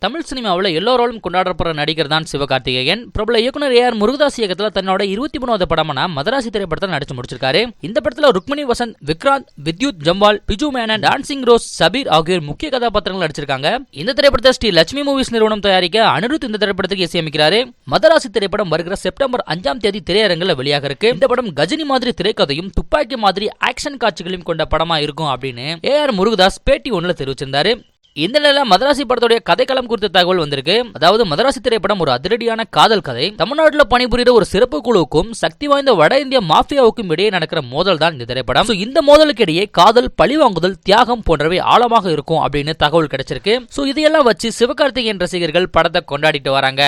தமிழ் சினிமாவில் எல்லோராலும் கொண்டாடப்படுற நடிகர் தான் சிவகார்த்திகேயன். பிரபல இயக்குனர் ஏஆர் முருகதாஸ் இயக்கத்தில் தன்னோட 23வது படமான மதராசி திரைப்படத்தில் நடிச்சு முடிச்சிருக்காரு. இந்த படத்தில் ருக்மிணி வசந்த், விக்ராந்த், வித்யுத் ஜம்வால், பிஜு மேனன், டான்சிங் ரோஸ், சபீர் ஆகியோர் முக்கிய கதாபாத்திரங்கள் நடிச்சிருக்காங்க. இந்த திரைப்படத்தை ஸ்ரீ லட்சுமி மூவிஸ் நிறுவனம் தயாரிக்க அனிருத் இந்த திரைப்படத்துக்கு இசையமைக்கிறாரு. மதராசி திரைப்படம் வருகிற செப்டம்பர் 5ஆம் தேதி திரையரங்கில் வெளியாக இருக்கு. இந்த படம் கஜினி மாதிரி திரைக்கதையும் துப்பாக்கி மாதிரி ஆக்ஷன் காட்சிகளையும் கொண்ட படமா இருக்கும் அப்படின்னு ஏஆர் முருகதாஸ் பேட்டி ஒன்றில் தெரிவிச்சிருந்தாரு. இந்த நிலையில மதராசி படத்துடைய கதைக்களம் குறித்த தகவல் வந்திருக்கு. அதாவது மதராசி திரைப்படம் ஒரு அதிரடியான காதல் கதை. தமிழ்நாட்டில் பணிபுரிகிற ஒரு சிறப்பு குழுவுக்கும் சக்தி வாய்ந்த வட இந்திய மாஃபியாவுக்கும் இடையே நடக்கிற மோதல் தான் இந்த திரைப்படம். இந்த மோதலுக்கு இடையே காதல், பழிவாங்குதல், தியாகம் போன்றவை ஆழமாக இருக்கும் அப்படின்னு தகவல் கிடைச்சிருக்கு. இதையெல்லாம் வச்சு சிவகார்த்திகேயன் ரசிகர்கள் படத்தை கொண்டாடிட்டு வராங்க.